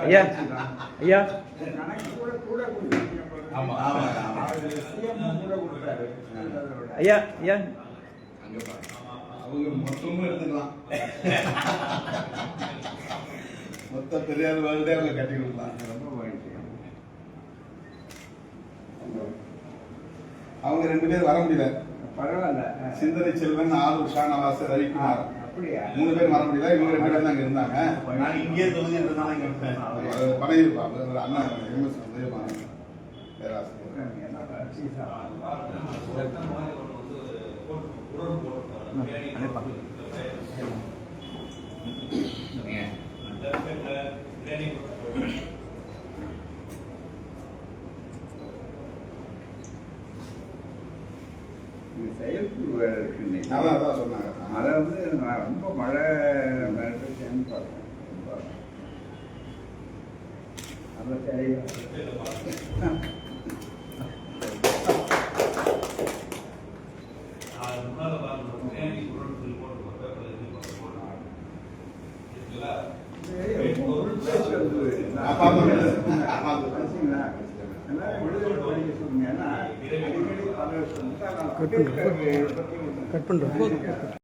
ஐயா ஐயா ஐயா ஐயா அவங்க மொத்தமும் எடுத்துக்கலாம். மொத்த பெரியார் வாழ்ந்தே அவங்க கட்டி கொடுக்கலாம். ரொம்ப மகிழ்ச்சி. அவங்க 2 பேர் வர முடியல. பரவாயில்ல. சிந்தனை செல்வன், ஆளூர் ஷானவாஸ், ரவிக்குமார் 3 பேர் வர முடியல. இவங்க 2 பேர் தான் அங்க இருந்தாங்க. நான் இங்கே தொகுதி இருந்தாலும் இங்க இருப்பேன். பனையிருப்பாங்க அண்ணா எம்எஸ் பேராசிரியர். செயல்குழு வேலை இருக்கு. அதான் சொன்னாங்க. அதை வந்து நான் ரொம்ப மழை சேர்ந்து பார்த்தேன். அந்த கட் பண்ணுறோம்.